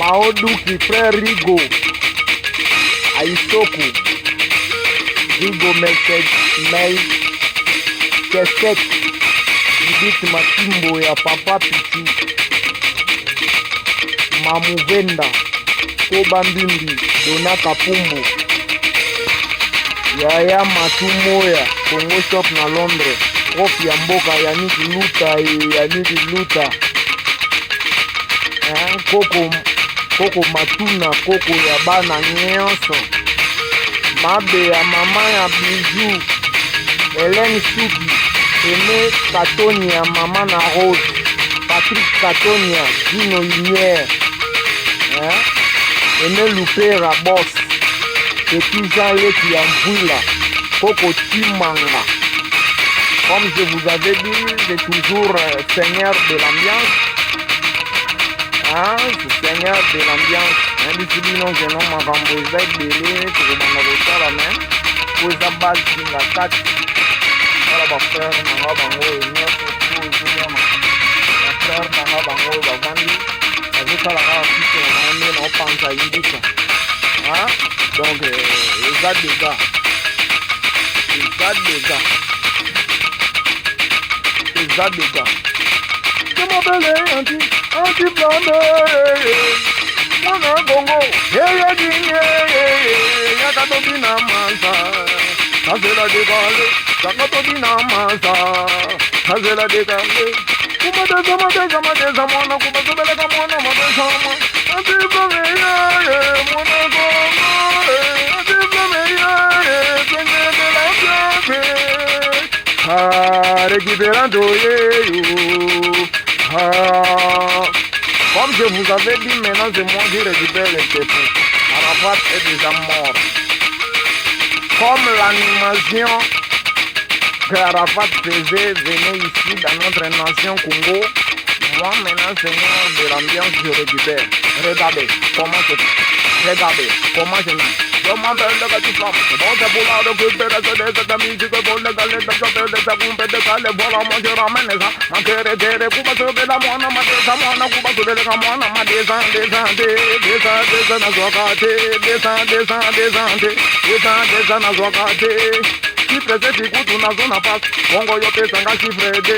Maoduki, frère Rigo, Aisoko, Rigo Kesek, Judith Matimbo ya Papa Pichu, Mamuvenda, Koba Mbimbi, Dona Kapumbo, Yaya Matumoya, Congo Shop na Londres, Prof ya Mboka, Yannick Luta, Koko Matuna, Koko ya Bana Nyonso, Mabe ya Mama ya Bijou, Hélène Souki, Aimé Katonia, Mama na Rose, Patrick Katonia, Dino Lumière, Aimé Loupera Boss, Petit Jean Leki Ambouila, Koko Timanga. Comme je vous avais dit, j'ai toujours Seigneur de l'ambiance. Seigneur de l'ambiance. Ici, non, je nomme ma Vamboza Bélé, que je m'en avais fait la main. Pour la base de la 4. Voilà, ma frère, ma bango, et ma frère, ma bango, ma vandi. Je vais la rare, si c'est un pense à Yidika. Donc, les gars des gars. Je m'appelle anti-blonde, mon bongo, Yakatobina Mansa, Hazela de Gale, Yakatobina Mansa, Hazela de Gale, Kumadezamana, Kumadezamana, Madezama, Antiblomea, Monago, Antiblomea, Seigneur de la Bienfe, récupérando, comme je vous avais dit, maintenant c'est moi qui récupère les pépites. Arafat est déjà mort. Comme l'animation que Arafat faisait venir ici dans notre nation Congo, moi maintenant Seigneur de l'ambiance je récupère. Regardez comment je fais. Regardez comment je mets. Je m'appelle le gars du flamme. C'est bon, c'est pour la récupération de cette musique. Pour les gars, les gars, les gars, les gars, voilà, moi je ramène ça. Ma cœur est derrière, pour me sauver la moine, ma descend, moi, pour me sauver la moine, ma descend, na zokate. Si prese, si kutu na zona passe. Bongo yo pesa nga si frede.